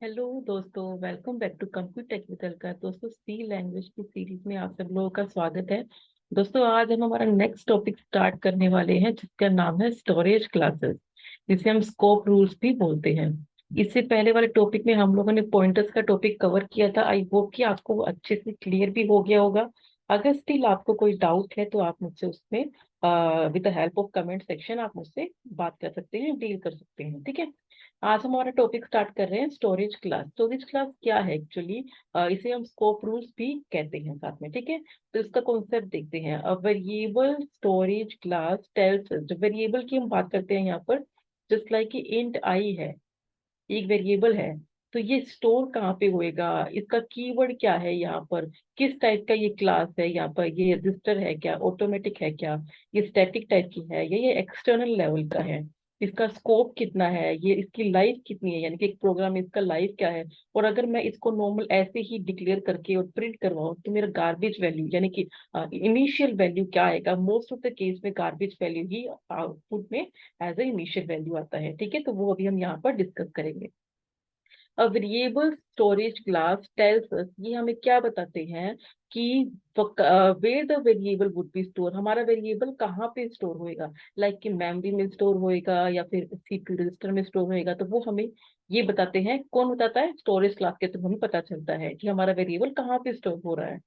Hello दोस्तों, welcome back to computer technical का। दोस्तों, सी लैंग्वेज की सीरीज में आप सब लोगों का स्वागत है। दोस्तों, आज हम हमारा नेक्स्ट टॉपिक स्टार्ट करने वाले हैं जिसका नाम है स्टोरेज क्लासेस, जिसे हम स्कोप रूल्स भी बोलते हैं। इससे पहले वाले टॉपिक में हम लोगों ने पॉइंटर्स का टॉपिक कवर किया था। आई होप कि आपको वो अच्छे से क्लियर भी हो गया होगा। अगर स्टिल आपको कोई डाउट है तो आप मुझसे उसमें with the help of comment section आप मुझसे बात कर सकते हैं, डील कर सकते हैं। ठीक है। आज हम हमारा टॉपिक स्टार्ट कर रहे हैं स्टोरेज क्लास। स्टोरेज क्लास क्या है एक्चुअली? इसे हम स्कोप रूल्स भी कहते हैं साथ में। ठीक है। तो इसका कॉन्सेप्ट देखते हैं। A variable storage class tells, जब वेरिएबल की हम बात करते हैं यहाँ पर, जस्ट लाइक कि इंट आई है, एक वेरिएबल है। तो ये स्टोर कहाँ पे होएगा, इसका कीवर्ड क्या है यहाँ पर, किस टाइप का ये क्लास है यहाँ पर, ये रजिस्टर है क्या, ऑटोमेटिक है क्या, ये स्टैटिक टाइप की है या ये एक्सटर्नल लेवल का है, इसका स्कोप कितना है, ये इसकी लाइफ कितनी है, यानी कि एक प्रोग्राम में इसका लाइफ क्या है। और अगर मैं इसको नॉर्मल ऐसे ही डिक्लेयर करके और प्रिंट करवाऊँ तो मेरा गार्बेज वैल्यू यानी कि इनिशियल वैल्यू क्या आएगा। मोस्ट ऑफ द केस में गार्बेज वैल्यू ही आउटपुट में एज ए इनिशियल वैल्यू आता है। ठीक है। तो वो अभी हम यहाँ पर डिस्कस करेंगे। A variable storage class tells us, ये हमें क्या बताते हैं कि where the variable would be store, हमारा वेरिएबल कहाँ पे स्टोर होएगा। लाइक कि मेमोरी में स्टोर होएगा या फिर सीपीयू रजिस्टर में स्टोर होएगा। तो वो हमें ये बताते हैं। कौन बताता है? स्टोरेज क्लास के थ्रू हमें पता चलता है कि हमारा वेरिएबल कहाँ पे स्टोर हो रहा है।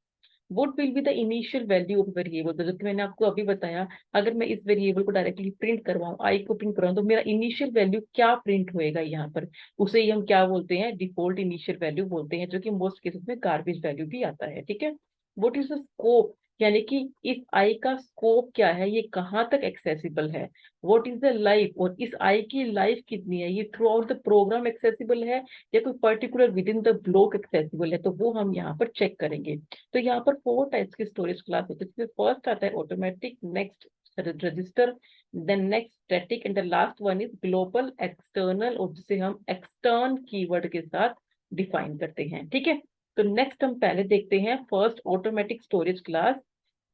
Would will be the initial value of variable. तो जैसे मैंने आपको अभी बताया, अगर मैं इस वेरिएबल को डायरेक्टली प्रिंट करवाऊँ, आई को प्रिंट करवाऊँ, तो मेरा इनिशियल वैल्यू क्या प्रिंट होएगा यहाँ पर, उसे ही हम क्या बोलते हैं? डिफॉल्ट इनिशियल वैल्यू बोलते हैं, जो कि मोस्ट केसेस में गार्बेज वैल्यू भी आता है। ठीक है। व्हाट इज द स्कोप, यानी कि इस आई का स्कोप क्या है, ये कहाँ तक एक्सेसिबल है। व्हाट इज द लाइफ, और इस आई की लाइफ कितनी है, ये throughout the program accessible है या कोई particular within the block accessible है। तो वो हम यहाँ पर चेक करेंगे। तो यहाँ पर फोर टाइप्स की स्टोरेज क्लास होती है, जिसमें फर्स्ट आता है automatic, next register, then next static, and the last one is global external, और जिसे हम एक्सटर्न कीवर्ड के साथ डिफाइन करते हैं। ठीक है। तो नेक्स्ट हम पहले देखते हैं फर्स्ट ऑटोमेटिक स्टोरेज क्लास,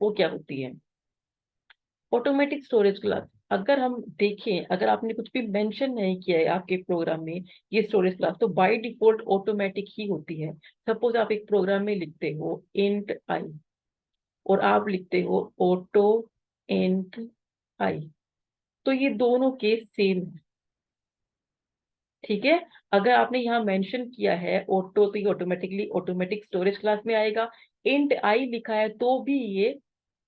वो क्या होती है। ऑटोमेटिक स्टोरेज क्लास, अगर हम देखें, अगर आपने कुछ भी मेंशन नहीं किया है आपके प्रोग्राम में ये स्टोरेज क्लास, तो बाय डिफॉल्ट ऑटोमेटिक ही होती है। सपोज आप एक प्रोग्राम में लिखते हो इंट आई और आप लिखते हो ऑटो इंट आई, तो ये दोनों केस सेम है। ठीक है। अगर आपने यहाँ मेंशन किया है ऑटो, तो ये ऑटोमेटिकली ऑटोमेटिक स्टोरेज क्लास में आएगा। इंट आई लिखा है तो भी ये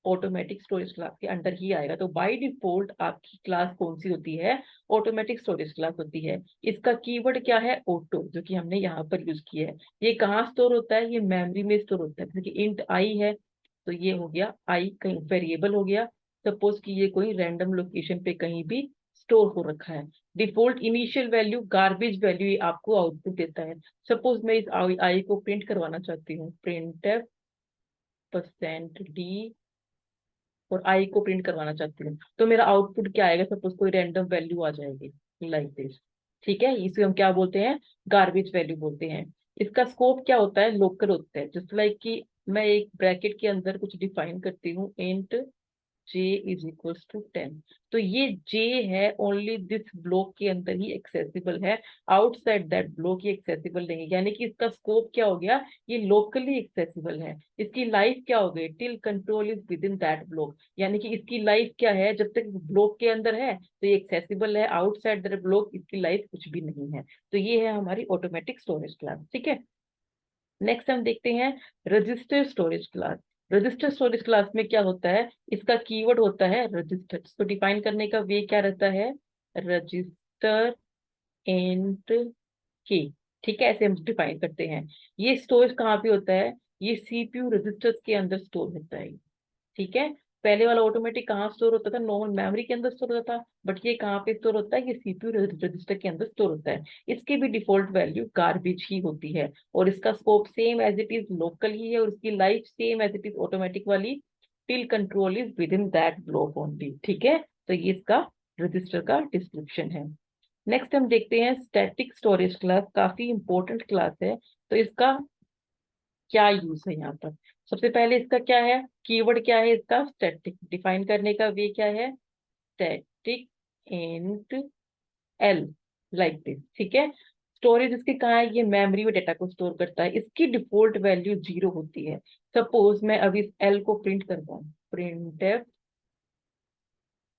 ऑटोमेटिक स्टोरेज क्लास के अंडर ही आएगा। तो बाय डिफॉल्ट आपकी क्लास कौन सी होती है? ऑटोमेटिक स्टोरेज क्लास होती है। इसका कीवर्ड क्या है? ऑटो, जो कि हमने यहाँ पर यूज किया है। ये कहाँ स्टोर होता है? ये मेमोरी में स्टोर होता है। जैसे कि इंट आई है, तो ये हो गया आई, कहीं वेरिएबल हो गया। सपोज कि ये कोई रैंडम लोकेशन पे कहीं भी स्टोर हो रखा है। Default initial value garbage value ये आपको आउटपुट देता है। सपोज मैं इस आई को प्रिंट करवाना चाहती हूँ, प्रिंट परसेंट डी, और आई को प्रिंट करवाना चाहती हूँ, तो मेरा आउटपुट क्या आएगा? सपोज कोई रैंडम वैल्यू आ जाएगी लाइक दिस। ठीक है। इसे हम क्या बोलते हैं? गार्बेज वैल्यू बोलते हैं। इसका स्कोप क्या होता है? लोकल होता है। जस्ट लाइक कि मैं एक ब्रैकेट के अंदर कुछ डिफाइन करती हूँ, int j is equals to 10, तो ये j है ओनली दिस ब्लॉक के अंदर ही एक्सेसिबल है, आउटसाइड दैट ब्लॉक ये एक्सेसिबल नहीं है। यानी कि इसका स्कोप क्या हो गया? ये लोकली एक्सेसिबल है। इसकी लाइफ क्या हो गई? Till control is within that block, यानी कि इसकी लाइफ क्या है? जब तक ब्लॉक के अंदर है तो ये एक्सेसिबल है, आउटसाइड दैट ब्लॉक इसकी लाइफ कुछ भी नहीं है। तो ये है हमारी ऑटोमेटिक स्टोरेज क्लास। ठीक है। नेक्स्ट हम देखते हैं register storage class. Register storage class में क्या होता है? इसका कीवर्ड होता है रजिस्टर। इसको डिफाइन करने का वे क्या रहता है? रजिस्टर इंट की। ठीक है। ऐसे हम डिफाइन करते हैं। ये स्टोरेज कहाँ पे होता है? ये सीपीयू रजिस्टर्स के अंदर स्टोर होता है। ठीक है। पहले वाला ऑटोमेटिक कहाँ स्टोर होता था? नॉर्मल मेमोरी के अंदर स्टोर होता था, बट ये कहाँ पे स्टोर होता है? ये सीपीयू रजिस्टर के अंदर स्टोर होता है। इसकी भी डिफॉल्ट वैल्यू गार्बेज ही होती है, और इसका scope same as it is local ही है, और इसकी life same as it is automatic वाली, till control is within that block only. ठीक है। तो ये इसका रजिस्टर का डिस्क्रिप्शन है। नेक्स्ट हम देखते हैं स्टैटिक स्टोरेज क्लास, काफी इंपॉर्टेंट क्लास है। तो इसका क्या यूज है यहाँ पर? सबसे पहले इसका क्या है? कीवर्ड क्या है इसका? स्टैटिक। डिफाइन करने का वे क्या है? Static int L, like this. ठीक है। स्टोरेज इसके कहाँ है, ये मेमोरी में डेटा को स्टोर करता है, इसकी डिफॉल्ट वैल्यू 0 होती है। सपोज मैं अभी इस एल को प्रिंट करता हूँ, print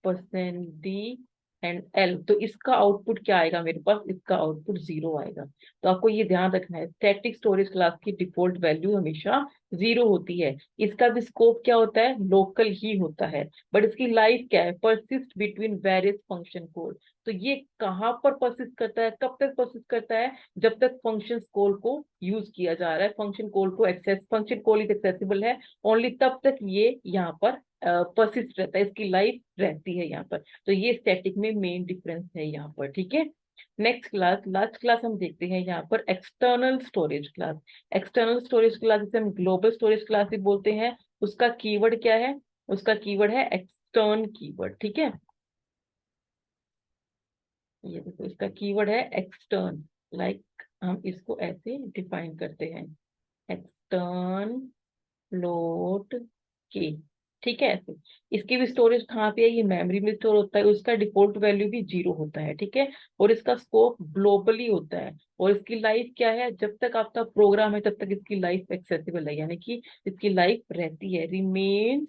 percent D and L, तो इसका आउटपुट क्या आएगा मेरे पास, इसका आउटपुट 0 आएगा। तो आपको ये ध्यान रखना है, स्टैटिक स्टोरेज क्लास की डिफॉल्ट वैल्यू हमेशा 0 होती है। इसका भी स्कोप क्या होता है, लोकल ही होता है, बट इसकी लाइफ क्या है, persist between various function code. तो ये कहाँ पर परसिस्ट करता है, कब तक परसिस्ट करता है, जब तक फंक्शन कॉल को यूज किया जा रहा है, फंक्शन कॉल को access, function call is accessible है ओनली, तब तक ये यहाँ पर परसिस्ट रहता है, इसकी लाइफ रहती है यहाँ पर। तो ये स्टैटिक में मेन डिफरेंस है यहाँ पर, ठीक है। नेक्स्ट क्लास, लास्ट क्लास हम देखते हैं यहाँ पर external storage class. External storage class जिसे हम ग्लोबल स्टोरेज क्लास भी बोलते हैं, उसका कीवर्ड क्या है, उसका कीवर्ड है एक्सटर्न कीवर्ड, ठीक है। ये देखो इसका कीवर्ड है एक्सटर्न, लाइक हम इसको ऐसे डिफाइन करते हैं, एक्सटर्न फ्लोट के, ठीक है ऐसे। इसकी भी स्टोरेज कहाँ पे है, ये मेमोरी में स्टोर होता है, उसका डिफॉल्ट वैल्यू भी 0 होता है, ठीक है। और इसका स्कोप ग्लोबली होता है, और इसकी लाइफ क्या है, जब तक आपका प्रोग्राम है तब तक इसकी लाइफ एक्सेसिबल है, यानी कि इसकी लाइफ रहती है, remain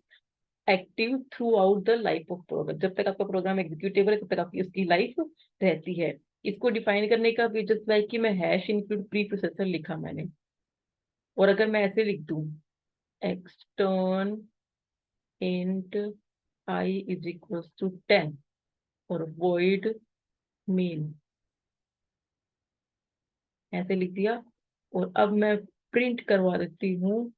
active throughout the life of program. जब तक आपका प्रोग्राम एग्जीक्यूटेबल है तब तक आपकी इसकी लाइफ रहती है। इसको डिफाइन करने का भी जस्ट लाइक कि मैं हैश इंक्लूड प्री प्रोसेसर लिखा मैंने, और अगर मैं ऐसे लिख दूं, extern int i is equal to 10 और void मेन, ऐसे लिख दिया, और अब मैं प्रिंट करवा देती हूँ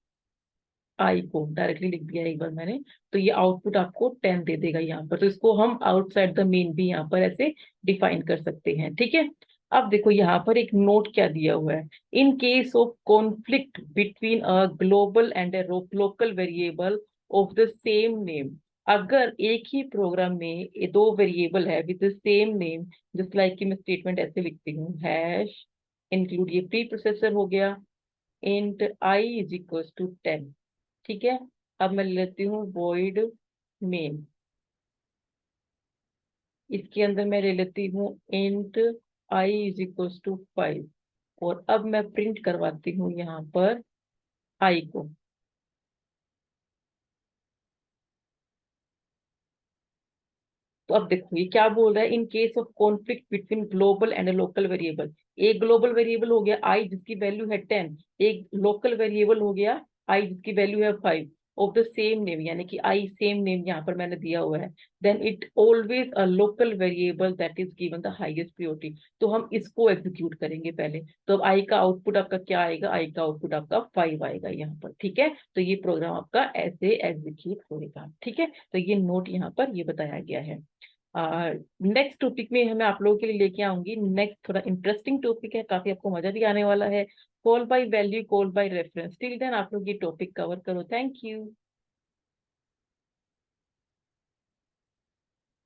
आई को, डायरेक्टली लिख दिया एक बार मैंने, तो ये आउटपुट आपको 10 दे देगा यहाँ पर। तो इसको हम आउटसाइड द मेन भी यहाँ पर ऐसे डिफाइन कर सकते हैं, ठीक है। अब देखो यहाँ पर एक नोट क्या दिया हुआ है, in case of conflict between a global and a local variable of the same name, अगर एक ही प्रोग्राम में ये दो वेरिएबल है with the same name, just like कि मैं स्टेटमेंट ऐसे लिखती हूँ, हैश इंक्लूड, ये प्री प्रोसेसर हो गया, int i is equal to 10, ठीक है। अब मैं लेती हूँ void main, इसके अंदर मैं ले लेती हूँ int I is equal to 5, और अब मैं प्रिंट करवाती हूँ यहाँ पर I को। तो अब देखो ये क्या बोल रहा है, in case of conflict between global and local variable, एक ग्लोबल वेरिएबल हो गया आई जिसकी वैल्यू है 10, एक लोकल वेरिएबल हो गया आई जिसकी वैल्यू है 5, ऑफ द सेम नेम, यानी कि आई सेम नेम यहाँ पर मैंने दिया हुआ है, then it always a local variable that is given the highest priority. तो हम इसको एग्जीक्यूट करेंगे पहले, तो अब आई का आउटपुट आपका क्या आएगा, आई का आउटपुट आपका 5 आएगा यहाँ पर, ठीक है। तो ये प्रोग्राम आपका ऐसे एग्जीक्यूट होगा, ठीक है। तो ये नोट यहाँ पर ये बताया गया है। नेक्स्ट टॉपिक में हमें आप लोगों के लिए लेके आऊंगी, नेक्स्ट थोड़ा इंटरेस्टिंग टॉपिक है, काफी आपको मजा भी आने वाला है, call by value, call by reference. Till then आप लोग ये टॉपिक कवर करो, थैंक यू।